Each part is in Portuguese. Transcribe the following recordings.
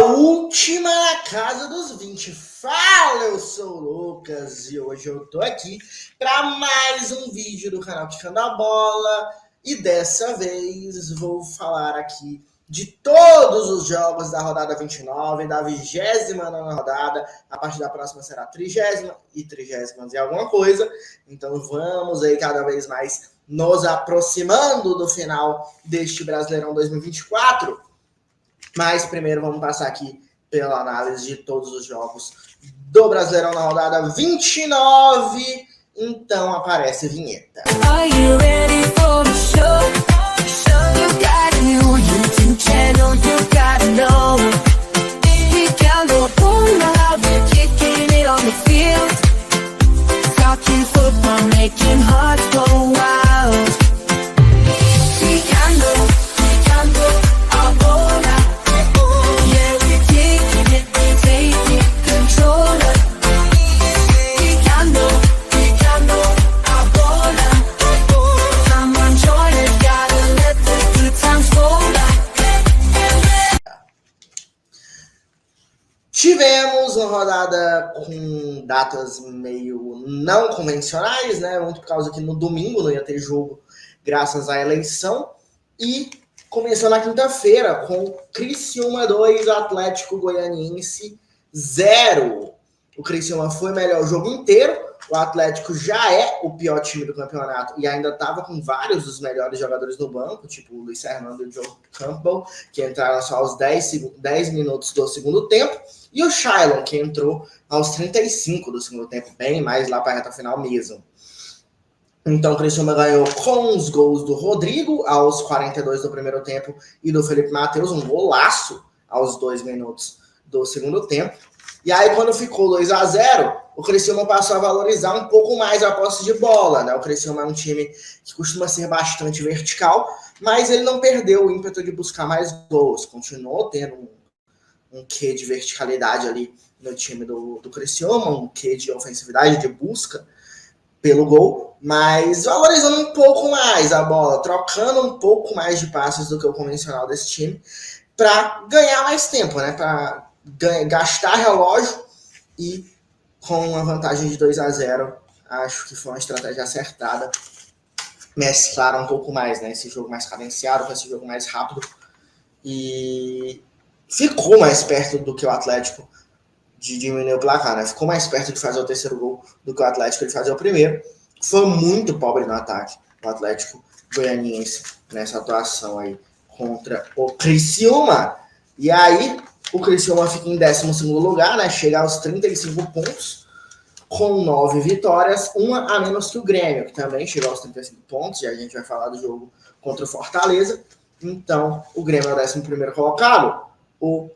última na casa dos 20. Fala, eu sou o Lucas e hoje eu tô aqui para mais um vídeo do canal Quicando a Bola e dessa vez vou falar aqui de todos os jogos da rodada 29, da 29ª rodada. A partir da próxima será a 30ª e 30ª e alguma coisa. Então vamos aí cada vez mais nos aproximando do final deste Brasileirão 2024. Mas primeiro vamos passar aqui pela análise de todos os jogos do Brasileirão na rodada 29. Então aparece a vinheta. Are you ready for the show? You got a new YouTube channel, you gotta know. Quicando a bola, we're kicking it on the field. Talking football, making hearts go wild. Quicando a bola. Yeah, we're kicking it, taking control. Quicando a bola. Someone join it, gotta let the good times roll. Tivemos uma rodada com datas meio não convencionais, né? Muito por causa que no domingo não ia ter jogo graças à eleição. E começou na quinta-feira com Criciúma 2, Atlético Goianiense 0. O Criciúma foi melhor o jogo inteiro. O Atlético já é o pior time do campeonato e ainda estava com vários dos melhores jogadores no banco, tipo o Luiz Fernando e o Joe Campbell, que entraram só aos 10 minutos do segundo tempo, e o Shailon, que entrou aos 35 do segundo tempo, bem mais lá para a reta final mesmo. Então o Criciúma ganhou com os gols do Rodrigo aos 42 do primeiro tempo e do Felipe Matheus, um golaço aos 2 minutos do segundo tempo. E aí quando ficou 2-0, o Criciúma passou a valorizar um pouco mais a posse de bola, né? O Criciúma é um time que costuma ser bastante vertical, mas ele não perdeu o ímpeto de buscar mais gols. Continuou tendo um quê de verticalidade ali no time do Criciúma, um quê de ofensividade, de busca pelo gol, mas valorizando um pouco mais a bola, trocando um pouco mais de passes do que o convencional desse time, para ganhar mais tempo, né? Para gastar relógio e com uma vantagem de 2-0, acho que foi uma estratégia acertada. Mesclaram um pouco mais, né? Esse jogo mais cadenciado com esse jogo mais rápido. E ficou mais perto do que o Atlético de diminuir o placar, né? Ficou mais perto de fazer o terceiro gol do que o Atlético de fazer o primeiro. Foi muito pobre no ataque o Atlético Goianiense nessa atuação aí contra o Criciúma. E aí o Criciúma fica em 12º lugar, né? Chega aos 35 pontos, com 9 vitórias, uma a menos que o Grêmio, que também chegou aos 35 pontos, e a gente vai falar do jogo contra o Fortaleza. Então, o Grêmio é o 11º colocado, o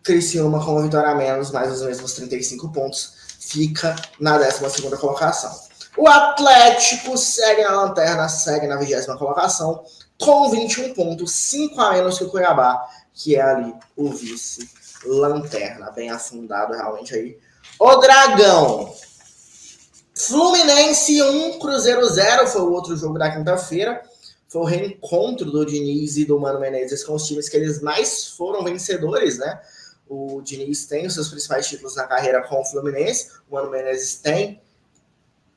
Criciúma com uma vitória a menos, mais os mesmos 35 pontos, fica na 12ª colocação. O Atlético segue na lanterna, segue na 20ª colocação, com 21 pontos, 5 a menos que o Cuiabá, que é ali o vice-lanterna, bem afundado realmente aí. O Dragão. Fluminense 1, Cruzeiro 0, foi o outro jogo da quinta-feira. Foi o reencontro do Diniz e do Mano Menezes com os times que eles mais foram vencedores, né? O Diniz tem os seus principais títulos na carreira com o Fluminense, o Mano Menezes tem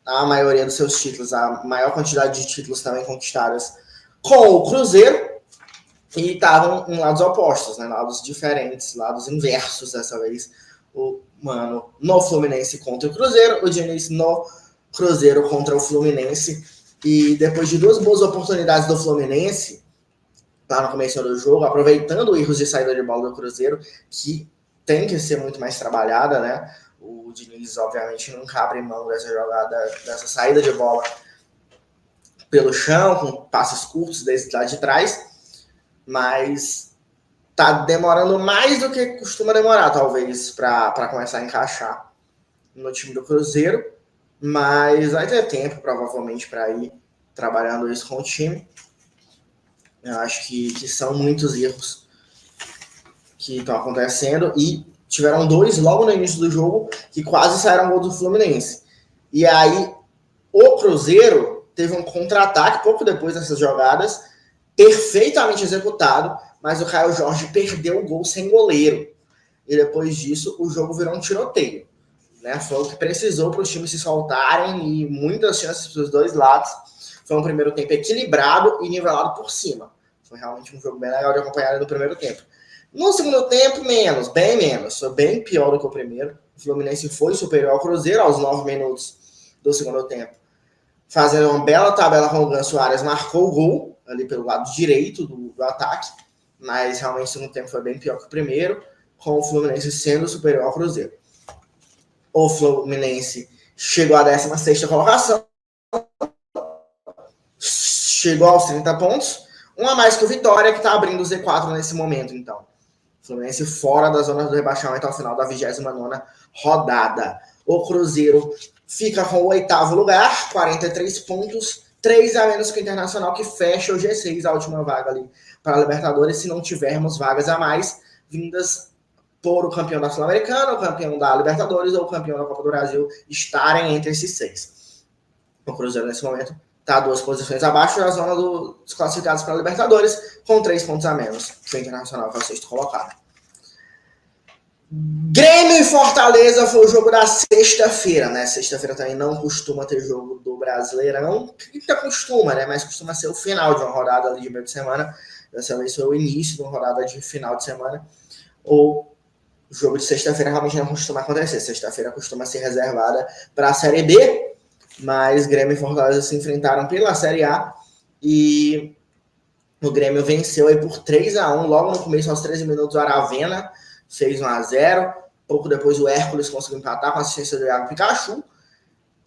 a maioria dos seus títulos, a maior quantidade de títulos também conquistadas com o Cruzeiro. E estavam em lados opostos, né? Lados diferentes, lados inversos dessa vez. O Mano no Fluminense contra o Cruzeiro, o Diniz no Cruzeiro contra o Fluminense. E depois de 2 boas oportunidades do Fluminense, lá no começo do jogo, aproveitando erros de saída de bola do Cruzeiro, que tem que ser muito mais trabalhada, né? O Diniz, obviamente, nunca abre mão dessa jogada, dessa saída de bola pelo chão, com passes curtos desde lá de trás. Mas tá demorando mais do que costuma demorar, talvez, para começar a encaixar no time do Cruzeiro. Mas vai ter tempo, provavelmente, para ir trabalhando isso com o time. Eu acho que são muitos erros que estão acontecendo. E tiveram 2 logo no início do jogo que quase saíram gol do Fluminense. E aí o Cruzeiro teve um contra-ataque pouco depois dessas jogadas, perfeitamente executado, mas o Caio Jorge perdeu o gol sem goleiro. e depois disso o jogo virou um tiroteio. Né? Foi o que precisou para os times se soltarem e muitas chances para os dois lados. Foi um primeiro tempo equilibrado e nivelado por cima. Foi realmente um jogo bem legal de acompanhar no primeiro tempo. No segundo tempo, bem menos. Foi bem pior do que o primeiro. O Fluminense foi superior ao Cruzeiro aos 9 minutos do segundo tempo. Fazendo uma bela tabela com o Gan Soares, marcou o gol ali pelo lado direito do ataque. Mas realmente o segundo tempo foi bem pior que o primeiro, com o Fluminense sendo superior ao Cruzeiro. O Fluminense chegou à 16ª colocação, chegou aos 30 pontos, um a mais que o Vitória, que está abrindo o Z4 nesse momento, então. Fluminense fora da zona do rebaixamento ao final da 29ª rodada. O Cruzeiro fica com o 8º lugar, 43 pontos, 3 a menos que o Internacional, que fecha o G6, a última vaga ali para a Libertadores, se não tivermos vagas a mais vindas por o campeão da Sul-Americana, o campeão da Libertadores ou o campeão da Copa do Brasil estarem entre esses 6. O Cruzeiro, nesse momento, está 2 posições abaixo da zona dos classificados para a Libertadores, com 3 pontos a menos que o Internacional, que é o 6º colocado. Grêmio e Fortaleza foi o jogo da sexta-feira, né? Sexta-feira também não costuma ter jogo do Brasileirão, que costuma, né? Mas costuma ser o final de uma rodada ali de meio de semana. Dessa vez foi o início de uma rodada de final de semana. Ou o jogo de sexta-feira realmente não costuma acontecer. Sexta-feira costuma ser reservada para a Série B, mas Grêmio e Fortaleza se enfrentaram pela Série A e o Grêmio venceu aí por 3-1, logo no começo, aos 13 minutos, o Aravena fez 1-0. Pouco depois o Hércules conseguiu empatar com a assistência do Iago Pikachu.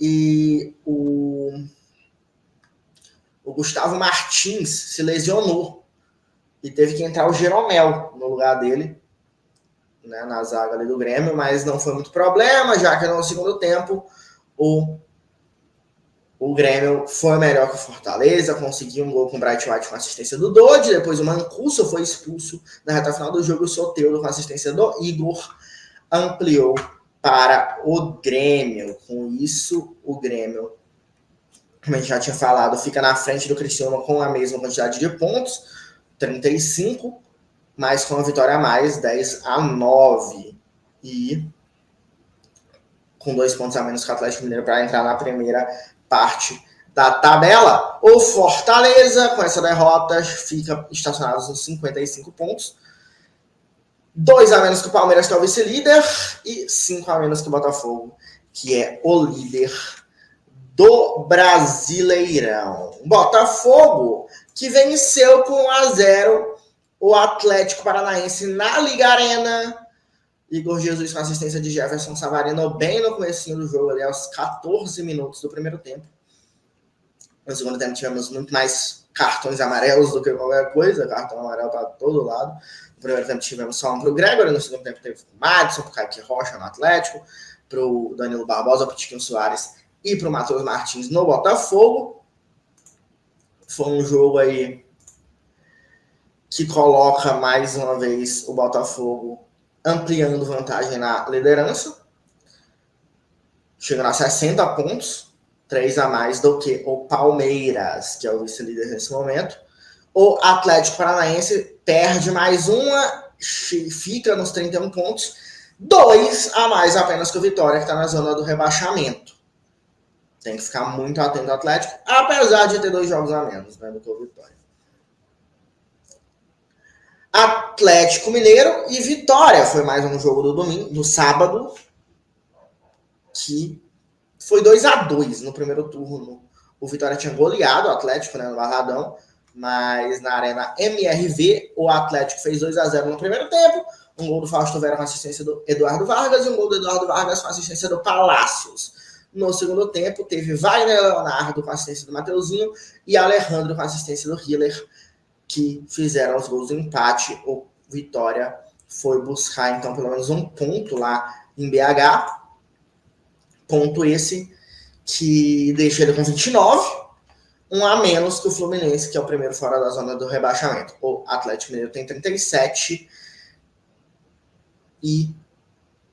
E o Gustavo Martins se lesionou e teve que entrar o Jeromel no lugar dele, né, na zaga ali do Grêmio, mas não foi muito problema, já que no segundo tempo o Grêmio foi melhor que o Fortaleza, conseguiu um gol com o Bright White com assistência do Dodge, depois o Mancuso foi expulso na reta final do jogo, o Soteldo com assistência do Igor ampliou para o Grêmio. Com isso, o Grêmio, como a gente já tinha falado, fica na frente do Criciúma com a mesma quantidade de pontos, 35, mas com a vitória a mais, 10-9. E com 2 pontos a menos que o Atlético Mineiro para entrar na primeira parte da tabela. O Fortaleza, com essa derrota, fica estacionado nos 55 pontos. 2 a menos que o Palmeiras, que é o vice-líder, e 5 a menos que o Botafogo, que é o líder do Brasileirão. Botafogo, que venceu por 1-0 o Atlético Paranaense na Liga Arena. Igor Jesus com assistência de Jefferson Savarino bem no comecinho do jogo, ali aos 14 minutos do primeiro tempo. No segundo tempo tivemos muito mais cartões amarelos do que qualquer coisa, cartão amarelo para todo lado. No primeiro tempo tivemos só um para o Gregory, no segundo tempo teve o Madison, para o Kaique Rocha no Atlético, para o Danilo Barbosa, para o Tiquinho Soares e para o Matheus Martins no Botafogo. Foi um jogo aí que coloca mais uma vez o Botafogo ampliando vantagem na liderança, chegando a 60 pontos, 3 a mais do que o Palmeiras, que é o vice-líder nesse momento. O Atlético Paranaense perde mais uma, fica nos 31 pontos, 2 a mais apenas que o Vitória, que está na zona do rebaixamento. Tem que ficar muito atento ao Atlético, apesar de ter 2 jogos a menos, né, do que o Vitória. Atlético Mineiro e Vitória foi mais um jogo do domingo, do sábado, que foi 2-2 no primeiro turno. O Vitória tinha goleado o Atlético, né, no Barradão, mas na Arena MRV o Atlético fez 2-0 no primeiro tempo, um gol do Fausto Vera com assistência do Eduardo Vargas e um gol do Eduardo Vargas com assistência do Palácios. No segundo tempo teve Wagner Leonardo com assistência do Mateuzinho e Alejandro com assistência do Hiller, que fizeram os gols do empate. O Vitória foi buscar, então, pelo menos um ponto lá em BH. Ponto esse que deixa ele com 29, um a menos que o Fluminense, que é o primeiro fora da zona do rebaixamento. O Atlético Mineiro tem 37 e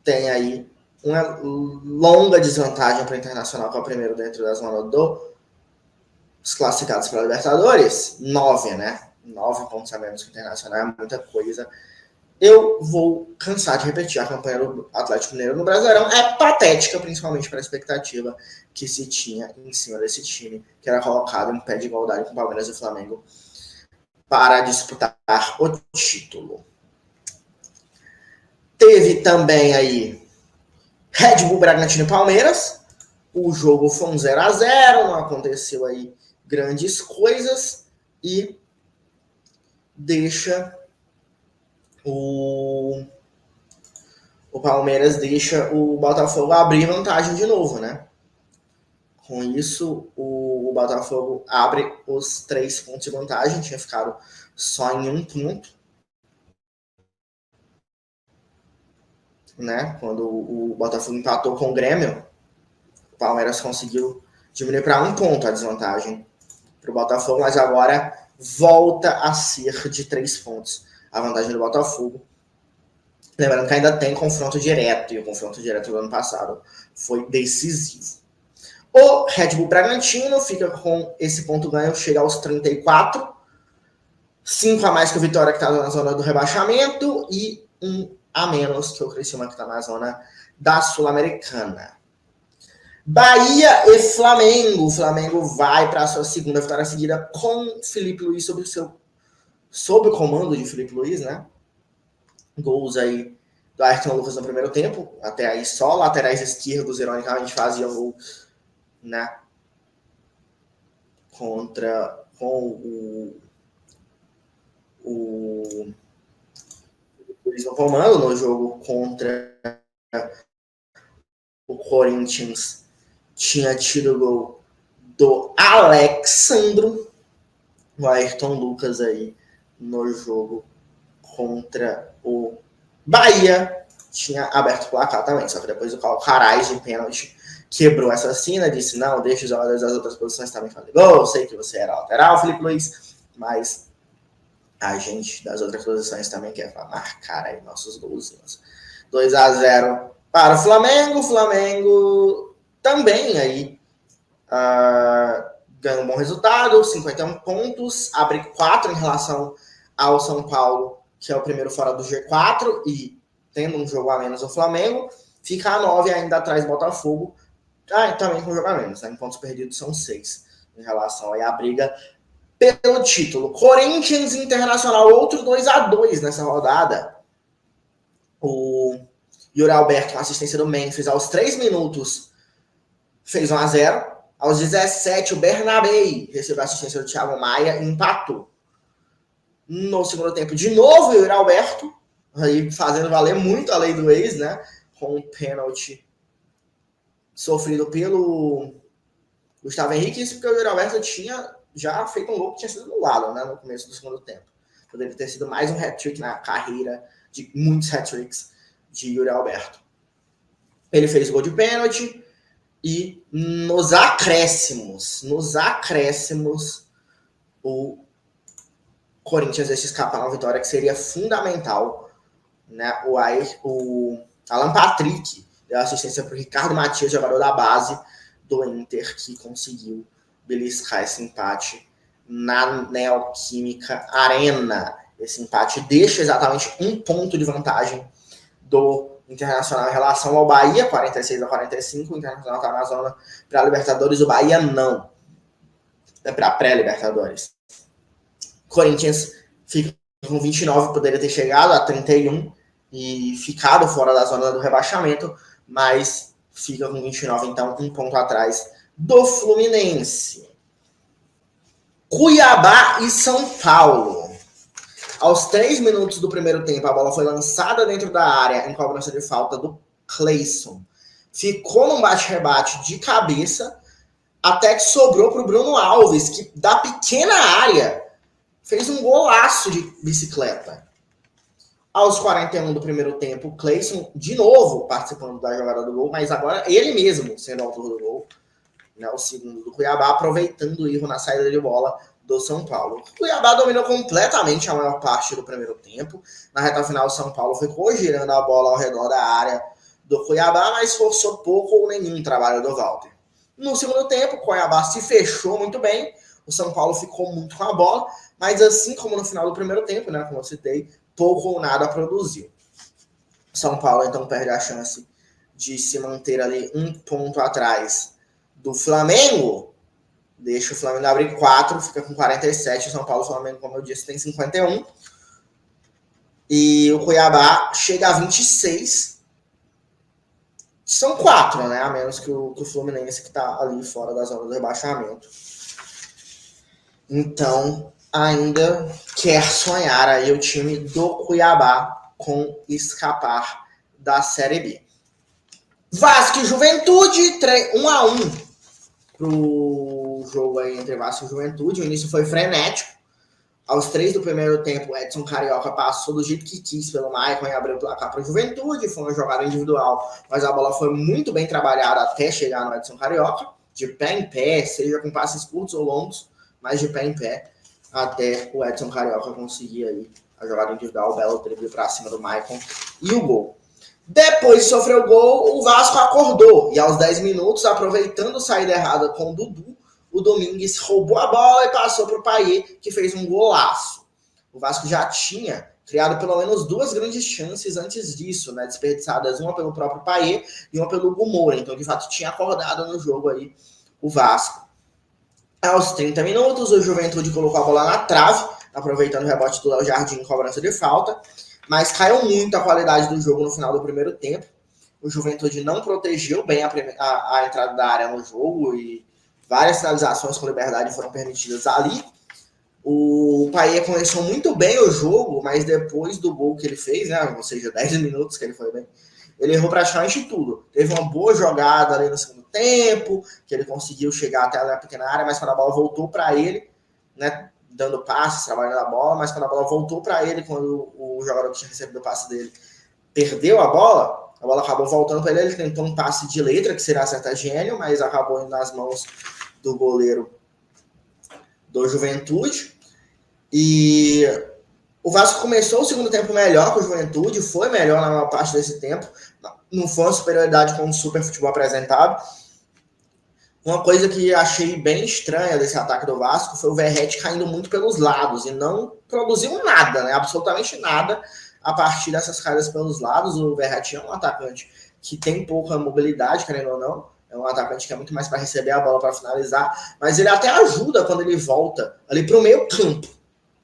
tem aí uma longa desvantagem para o Internacional, que é o primeiro dentro da zona dos classificados para a Libertadores. 9, né? 9 pontos a menos que o Internacional é muita coisa. Eu vou cansar de repetir, a campanha do Atlético Mineiro no Brasileirão é patética, principalmente para a expectativa que se tinha em cima desse time, que era colocado em pé de igualdade com o Palmeiras e o Flamengo para disputar o título. Teve também aí Red Bull Bragantino e Palmeiras. O jogo foi um 0-0, não aconteceu aí grandes coisas e deixa o Palmeiras deixa o Botafogo abrir vantagem de novo, né? Com isso, o Botafogo abre os 3 pontos de vantagem, tinha ficado só em 1 ponto, né? Quando o Botafogo empatou com o Grêmio, o Palmeiras conseguiu diminuir para 1 ponto a desvantagem para o Botafogo, mas agora volta a ser de 3 pontos a vantagem do Botafogo. Lembrando que ainda tem confronto direto, e o confronto direto do ano passado foi decisivo. O Red Bull Bragantino fica com esse ponto ganho, chega aos 34, 5 a mais que o Vitória, que está na zona do rebaixamento, e 1 a menos que o Criciúma, que está na zona da Sul-Americana. Bahia e Flamengo. O Flamengo vai para a sua segunda vitória seguida com Felipe Luiz sob o comando de Felipe Luiz, né? Gols aí do Ayrton Lucas no primeiro tempo, até aí só laterais esquerdos, ironicamente, faziam gol, né? Com o Luiz no comando no jogo contra o Corinthians. Tinha tido o gol do Alexandro, o Ayrton Lucas aí no jogo contra o Bahia. Tinha aberto o placar também, só que depois o Carais de pênalti quebrou essa cena, disse, não, deixa os jogadores das outras posições também fazer gol, sei que você era lateral, Felipe Luiz, mas a gente das outras posições também quer marcar aí nossos golzinhos. 2-0 para o Flamengo. O Flamengo também aí ganha um bom resultado, 51 pontos, abre 4 em relação ao São Paulo, que é o primeiro fora do G4, e tendo um jogo a menos o Flamengo, fica a 9 ainda atrás do Botafogo, também com um jogo a menos, né? Em pontos perdidos são 6 em relação aí à briga pelo título. Corinthians Internacional, outro 2-2 nessa rodada. O Yuri Alberto, com assistência do Memphis, aos 3 minutos, fez 1-0. Aos 17, o Bernabei recebeu a assistência do Thiago Maia e empatou. No segundo tempo, de novo, o Yuri Alberto, aí fazendo valer muito a lei do ex, né? Com um pênalti sofrido pelo Gustavo Henrique, isso porque o Yuri Alberto tinha já feito um gol que tinha sido anulado, né, no começo do segundo tempo. Poderia ter sido mais um hat-trick na carreira de muitos hat-tricks de Yuri Alberto. Ele fez o gol de pênalti e nos acréscimos, o Corinthians deixa escapar uma vitória que seria fundamental, né? O Alan Patrick deu assistência para o Ricardo Matias, jogador da base do Inter, que conseguiu beliscar esse empate na Neoquímica Arena. Esse empate deixa exatamente 1 ponto de vantagem do Internacional em relação ao Bahia, 46-45. O Internacional está na zona para a Libertadores, o Bahia não. É para a pré-Libertadores. Corinthians fica com 29, poderia ter chegado a 31 e ficado fora da zona do rebaixamento, mas fica com 29, então 1 ponto atrás do Fluminense. Cuiabá e São Paulo. Aos 3 minutos do primeiro tempo, a bola foi lançada dentro da área em cobrança de falta do Cleison. Ficou num bate-rebate de cabeça, até que sobrou para o Bruno Alves, que da pequena área fez um golaço de bicicleta. Aos 41 do primeiro tempo, o Cleison, de novo, participando da jogada do gol, mas agora ele mesmo sendo autor do gol, né, o segundo do Cuiabá, aproveitando o erro na saída de bola do São Paulo. O Cuiabá dominou completamente a maior parte do primeiro tempo. Na reta final, o São Paulo ficou girando a bola ao redor da área do Cuiabá, mas forçou pouco ou nenhum trabalho do Walter. No segundo tempo, o Cuiabá se fechou muito bem, o São Paulo ficou muito com a bola, mas assim como no final do primeiro tempo, né, como eu citei, pouco ou nada produziu. São Paulo, então, perde a chance de se manter ali um ponto atrás do Flamengo. Deixa o Flamengo abrir 4, fica com 47. O São Paulo e o Flamengo, como eu disse, tem 51. E o Cuiabá chega a 26. São 4, né? A menos que o Fluminense, que está ali fora da zona do rebaixamento. Então, ainda quer sonhar aí o time do Cuiabá com escapar da Série B. Vasco e Juventude, 1-1 pro jogo aí entre Vasco e Juventude. O início foi frenético. Aos 3 do primeiro tempo, Edson Carioca passou do jeito que quis pelo Maicon e abriu o placar para a Juventude. Foi uma jogada individual, mas a bola foi muito bem trabalhada até chegar no Edson Carioca. De pé em pé, seja com passes curtos ou longos, mas de pé em pé, até o Edson Carioca conseguir aí a jogada individual, o belo drible para cima do Maicon e o gol. Depois de sofrer o gol, o Vasco acordou. E aos 10 minutos, aproveitando a saída errada com o Dudu, o Domingues roubou a bola e passou para o Payet, que fez um golaço. O Vasco já tinha criado pelo menos 2 grandes chances antes disso, né? Desperdiçadas, uma pelo próprio Payet e uma pelo Hugo Moura. Então, de fato, tinha acordado no jogo aí o Vasco. Aos 30 minutos, o Juventude colocou a bola na trave, aproveitando o rebote do Léo Jardim em cobrança de falta. Mas caiu muito a qualidade do jogo no final do primeiro tempo. O Juventude não protegeu bem a entrada da área no jogo e várias finalizações com liberdade foram permitidas ali. O Payet começou muito bem o jogo, mas depois do gol que ele fez, né, ou seja, 10 minutos que ele foi bem, ele errou praticamente tudo. Teve uma boa jogada ali no segundo tempo, que ele conseguiu chegar até a pequena área, mas quando a bola voltou para ele, né, dando passes, trabalhando a bola, mas quando a bola voltou para ele, quando o jogador que tinha recebido o passe dele perdeu a bola acabou voltando para ele, ele tentou um passe de letra, que seria acertar gênio, mas acabou indo nas mãos do goleiro do Juventude. E o Vasco começou o segundo tempo melhor que o Juventude, foi melhor na maior parte desse tempo, não foi uma superioridade com o super futebol apresentado. Uma coisa que achei bem estranha desse ataque do Vasco foi o Verratti caindo muito pelos lados e não produziu nada, né? Absolutamente nada a partir dessas caídas pelos lados. O Verratti é um atacante que tem pouca mobilidade, querendo ou não. É um atacante que é muito mais para receber a bola para finalizar, mas ele até ajuda quando ele volta ali para o meio campo.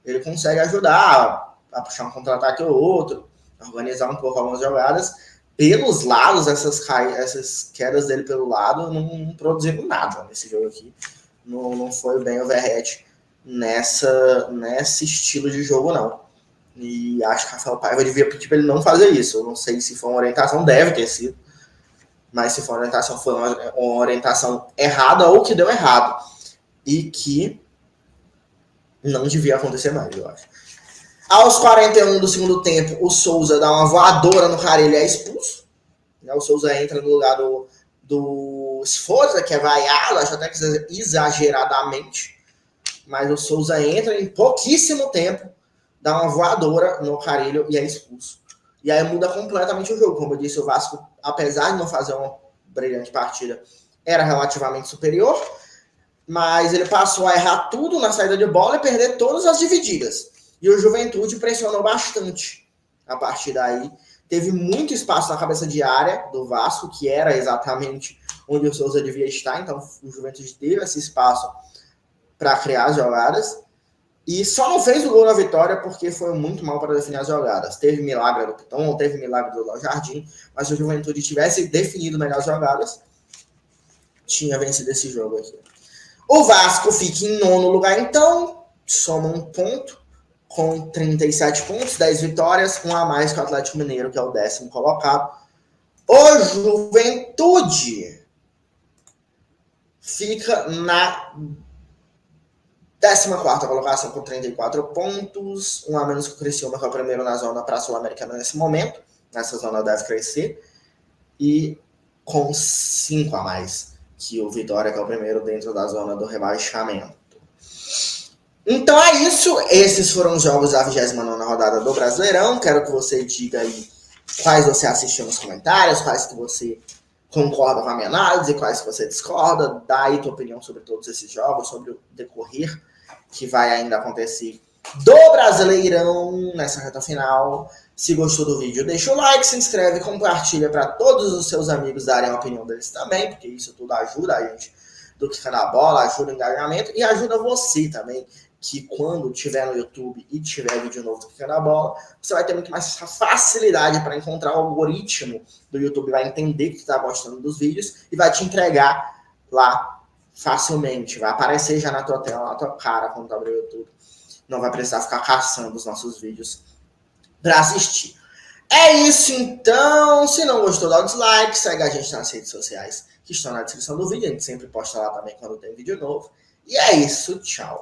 Ele consegue ajudar a puxar um contra-ataque ou outro, a organizar um pouco algumas jogadas. Pelos lados, essas quedas dele pelo lado não produziram nada nesse jogo aqui. Não foi bem o Verratti nesse estilo de jogo, não. E acho que o Rafael Paiva devia pedir para ele não fazer isso. Eu não sei se foi uma orientação, deve ter sido. Mas se for uma orientação, foi uma orientação errada ou que deu errado. E que não devia acontecer mais, eu acho. Aos 41 do segundo tempo, o Souza dá uma voadora no Carelli e é expulso. O Souza entra no lugar do Sforza, que é vaiado, acho até que exageradamente. Mas o Souza entra em pouquíssimo tempo, dá uma voadora no Carelli e é expulso. E aí muda completamente o jogo. Como eu disse, o Vasco, apesar de não fazer uma brilhante partida, era relativamente superior. Mas ele passou a errar tudo na saída de bola e perder todas as divididas. E o Juventude pressionou bastante a partir daí. Teve muito espaço na cabeça de área do Vasco, que era exatamente onde o Souza devia estar. Então, o Juventude teve esse espaço para criar as jogadas. E só não fez o gol na vitória porque foi muito mal para definir as jogadas. Teve milagre do Piton, teve milagre do Léo Jardim. Mas se o Juventude tivesse definido melhor as jogadas, tinha vencido esse jogo aqui. O Vasco fica em 9º lugar, então, soma um ponto, com 37 pontos, 10 vitórias, um a mais que o Atlético Mineiro, que é o 10º colocado. O Juventude fica na 14ª colocação com 34 pontos, um a menos que o Criciúma, que é o primeiro na zona para a Sul-Americana nesse momento. Nessa zona deve crescer. E com 5 a mais que o Vitória, que é o primeiro dentro da zona do rebaixamento. Então é isso. Esses foram os jogos da 29ª rodada do Brasileirão. Quero que você diga aí quais você assistiu nos comentários, quais que você concorda com a minha análise, quais que você discorda. Dá aí tua opinião sobre todos esses jogos, sobre o decorrer que vai ainda acontecer do Brasileirão nessa reta final. Se gostou do vídeo, deixa o like, se inscreve, compartilha para todos os seus amigos darem a opinião deles também, porque isso tudo ajuda a gente do Quica na Bola, ajuda o engajamento e ajuda você também, que quando tiver no YouTube e tiver vídeo novo do Quica na Bola, você vai ter muito mais facilidade para encontrar o algoritmo do YouTube, vai entender que está gostando dos vídeos e vai te entregar lá facilmente. Vai aparecer já na tua tela, na tua cara, quando tu abrir o YouTube. Não vai precisar ficar caçando os nossos vídeos para assistir. É isso então. Se não gostou, dá o dislike. Segue a gente nas redes sociais que estão na descrição do vídeo. A gente sempre posta lá também quando tem vídeo novo. E é isso. Tchau.